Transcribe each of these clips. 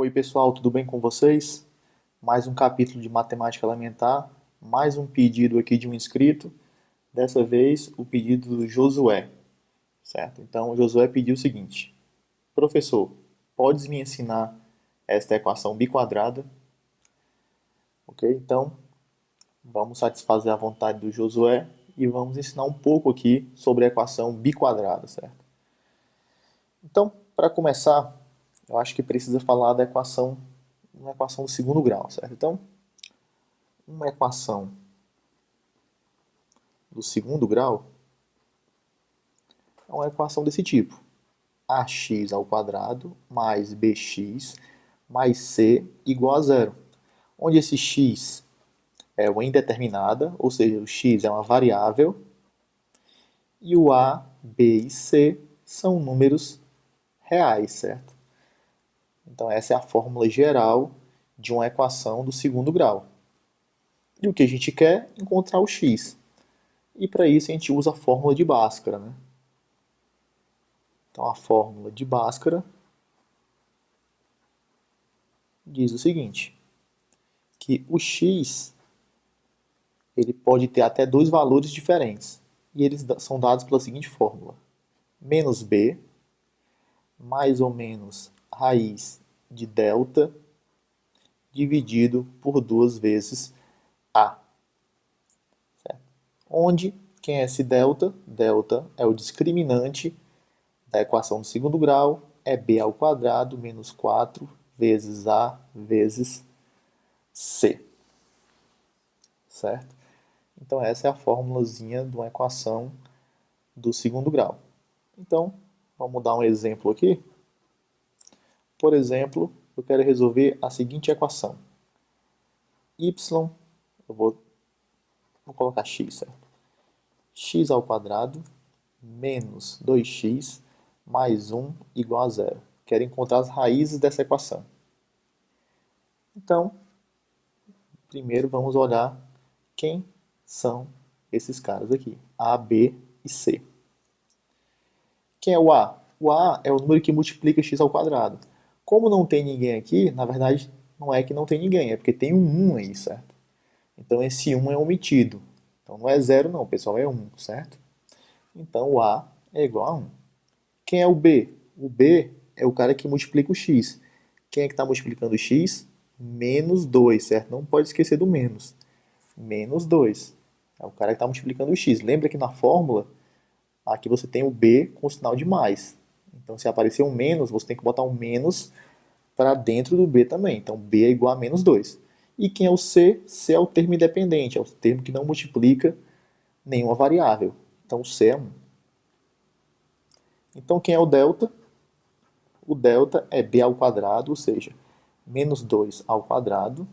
Oi pessoal, tudo bem com vocês? Mais um capítulo de matemática elementar, mais um pedido aqui de um inscrito, dessa vez o pedido do Josué, certo? Então o Josué pediu o seguinte: professor, podes me ensinar esta equação biquadrada? Ok? Então vamos satisfazer a vontade do Josué e vamos ensinar um pouco aqui sobre a equação biquadrada, certo? Então, para começar, eu acho que precisa falar da equação, uma equação do segundo grau, certo? Então, uma equação do segundo grau é uma equação desse tipo: ax ao quadrado mais bx mais c igual a zero, onde esse x é uma indeterminada, ou seja, o x é uma variável, e o a, b e c são números reais, certo? Então essa é a fórmula geral de uma equação do segundo grau. E o que a gente quer? Encontrar o x. E para isso a gente usa a fórmula de Bhaskara, né? Então a fórmula de Bhaskara diz o seguinte, que o x ele pode ter até dois valores diferentes. E eles são dados pela seguinte fórmula: menos b, mais ou menos raiz de delta, dividido por 2 vezes a. Certo? Onde, quem é esse delta? Delta é o discriminante da equação do segundo grau, é b ao quadrado menos 4 vezes a vezes c. Certo? Então essa é a formulazinha de uma equação do segundo grau. Então, vamos dar um exemplo aqui. Por exemplo, eu quero resolver a seguinte equação. Y, eu vou colocar x, certo? X ao quadrado menos 2x mais 1 igual a zero. Quero encontrar as raízes dessa equação. Então, primeiro vamos olhar quem são esses caras aqui. A, B e C. Quem é o A? O A é o número que multiplica x ao quadrado. Como não tem ninguém aqui, na verdade, não é que não tem ninguém, é porque tem um 1 aí, certo? Então esse 1 é omitido. Então não é 0 não, pessoal, é 1, certo? Então o A é igual a 1. Quem é o B? O B é o cara que multiplica o x. Quem é que está multiplicando o x? Menos 2, certo? Não pode esquecer do menos. Menos 2. É o cara que está multiplicando o x. Lembra que na fórmula, aqui você tem o B com o sinal de mais. Então se aparecer um menos, você tem que botar um menos para dentro do B também. Então B é igual a menos 2. E quem é o C? C é o termo independente, é o termo que não multiplica nenhuma variável. Então o C é 1. Então quem é o delta? O delta é b ao quadrado, ou seja, menos 2 ao quadrado,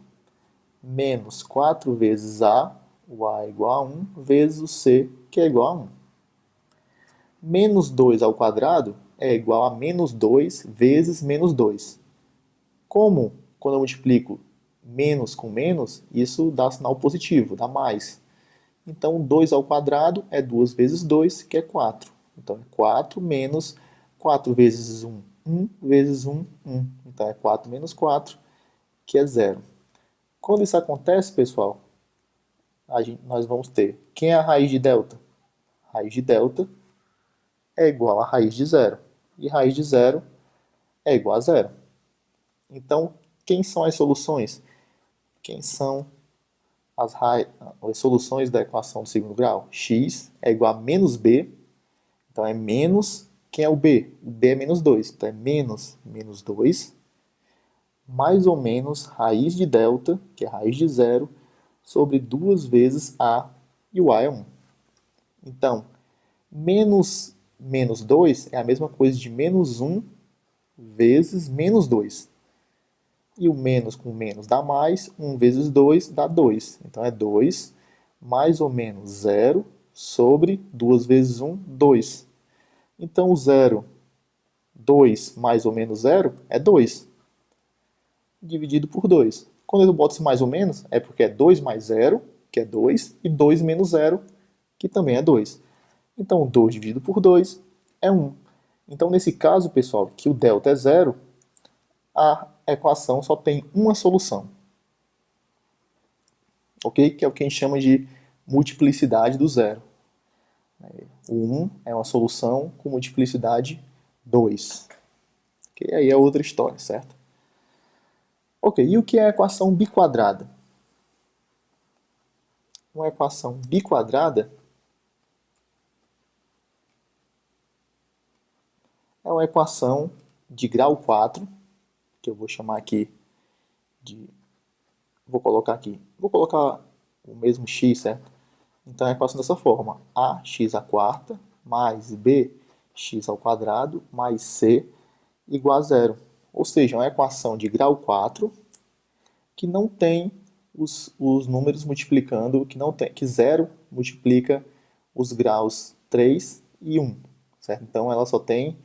menos 4 vezes a, o a é igual a 1, vezes o c, que é igual a 1. Menos 2 ao quadrado é igual a menos 2 vezes menos 2. Como, quando eu multiplico menos com menos, isso dá sinal positivo, dá mais. Então, 2 ao quadrado é 2 vezes 2, que é 4. Então, é 4 menos 4 vezes 1, 1 vezes 1, 1. Então, é 4 menos 4, que é 0. Quando isso acontece, pessoal, nós vamos ter, quem é a raiz de delta? Raiz de delta é igual a raiz de 0. E raiz de 0 é igual a 0. Então, quem são as soluções? Quem são as soluções da equação do segundo grau? X é igual a menos b. Então é menos, quem é o b? O b é menos 2. Então é menos 2, mais ou menos raiz de delta, que é raiz de 0, sobre 2 vezes a, e o a é 1. Então, menos 2 é a mesma coisa de menos 1 vezes menos 2. E o menos com menos dá mais, 1 vezes 2 dá 2. Então é 2 mais ou menos 0 sobre 2 vezes 1, 2. Então o 0, 2 mais ou menos 0 é 2, dividido por 2. Quando eu boto esse mais ou menos, é porque é 2 mais 0, que é 2, e 2 menos 0, que também é 2. Então 2 dividido por 2 é 1. Então nesse caso, pessoal, que o delta é 0, a equação só tem uma solução. Ok? Que é o que a gente chama de multiplicidade do zero. O 1 é uma solução com multiplicidade 2. Okay? Aí é outra história, certo? Ok, e o que é a equação biquadrada? Uma equação biquadrada é uma equação de grau 4, que eu vou chamar aqui de... Vou colocar o mesmo x, certo? Então é a equação dessa forma: ax à quarta mais bx ao quadrado mais c igual a zero. Ou seja, é uma equação de grau 4 que não tem os números multiplicando, que zero multiplica os graus 3 e 1. Certo? Então ela só tem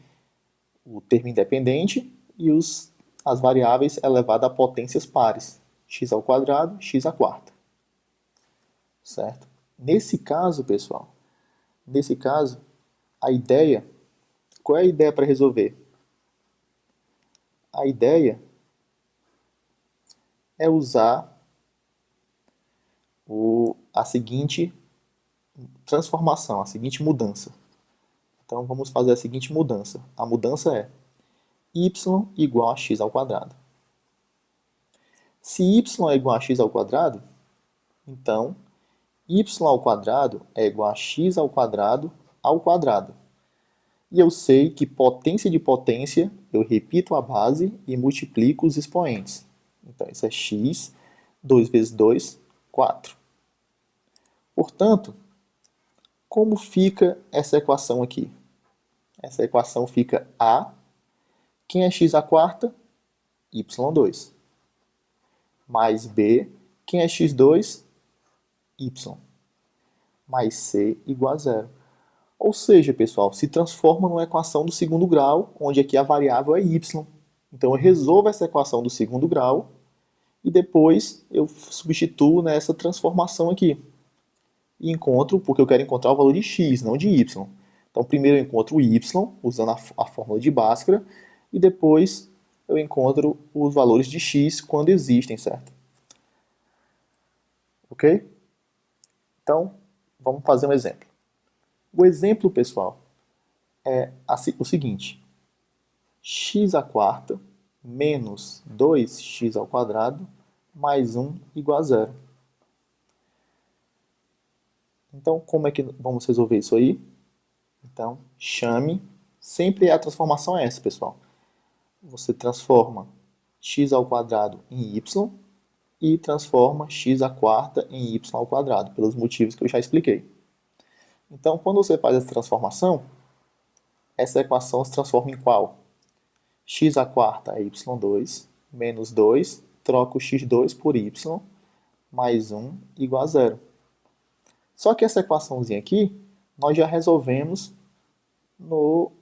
o termo independente e as variáveis elevadas a potências pares, x ao quadrado, x à quarta. Certo? Nesse caso, pessoal, a ideia, qual é a ideia para resolver? A ideia é usar a seguinte transformação, a seguinte mudança. Então vamos fazer a seguinte mudança. A mudança é y igual a x ao quadrado. Se y é igual a x ao quadrado, então y ao quadrado é igual a x ao quadrado ao quadrado. E eu sei que potência de potência, eu repito a base e multiplico os expoentes. Então isso é x, 2 vezes 2, 4. Portanto, como fica essa equação aqui? Essa equação fica A, quem é x à quarta? Y2. Mais B, quem é x2? Y. Mais C igual a zero. Ou seja, pessoal, se transforma numa equação do segundo grau, onde aqui a variável é y. Então eu resolvo essa equação do segundo grau e depois eu substituo nessa transformação aqui. E encontro, porque eu quero encontrar o valor de x, não de y. Então primeiro eu encontro o y, usando a fórmula de Bhaskara, e depois eu encontro os valores de x quando existem, certo? Ok? Então, vamos fazer um exemplo. O exemplo, pessoal, é o seguinte: x à quarta menos 2x ao quadrado mais 1 igual a zero. Então, como é que vamos resolver isso aí? Então, chame, sempre a transformação é essa, pessoal. Você transforma x ao quadrado em y e transforma x à quarta em y ao quadrado, pelos motivos que eu já expliquei. Então, quando você faz essa transformação, essa equação se transforma em qual? X à quarta é y2, menos 2, troca o x2 por y, mais 1 igual a zero. Só que essa equaçãozinha aqui, nós já resolvemos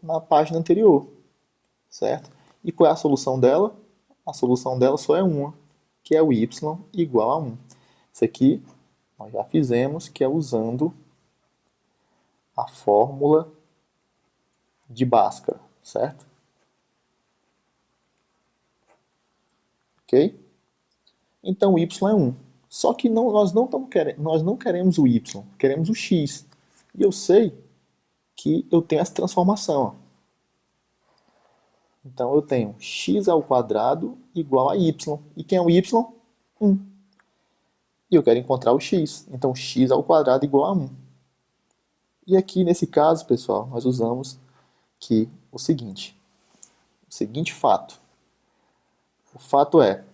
na página anterior, certo? E qual é a solução dela? A solução dela só é uma, que é o y igual a 1. Isso aqui nós já fizemos, que é usando a fórmula de Bhaskara, certo? Ok? Então o y é 1. Só que nós não queremos o y, queremos o x. E eu sei que eu tenho essa transformação. Ó. Então eu tenho x ao quadrado igual a y. E quem é o y? 1. E eu quero encontrar o x. Então x ao quadrado igual a 1. E aqui nesse caso, pessoal, nós usamos que o seguinte fato. O fato é,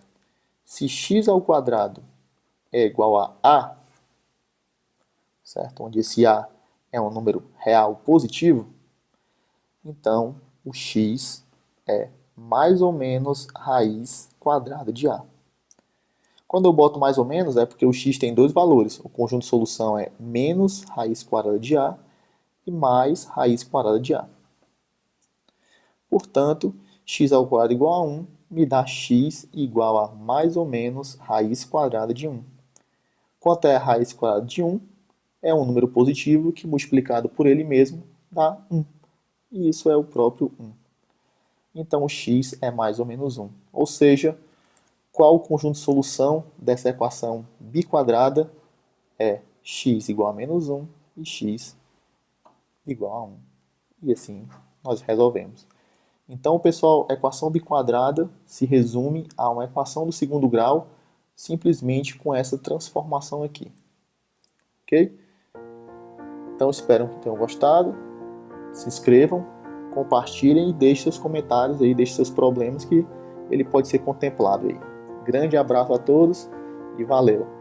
se x ao quadrado é igual a, certo? Onde esse a é um número real positivo, então o x é mais ou menos raiz quadrada de a. Quando eu boto mais ou menos, é porque o x tem dois valores. O conjunto de solução é menos raiz quadrada de a e mais raiz quadrada de a. Portanto, x ao quadrado igual a 1 me dá x igual a mais ou menos raiz quadrada de 1. Quanto é a raiz quadrada de 1? É um número positivo que multiplicado por ele mesmo dá 1. E isso é o próprio 1. então o x é mais ou menos 1. Ou seja, qual o conjunto de solução dessa equação biquadrada? É x igual a menos 1 e x igual a 1. E assim nós resolvemos. Então, pessoal, a equação biquadrada se resume a uma equação do segundo grau simplesmente com essa transformação aqui. Ok? Então, espero que tenham gostado. Se inscrevam, compartilhem e deixem seus comentários aí, deixem seus problemas que ele pode ser contemplado aí. Grande abraço a todos e valeu!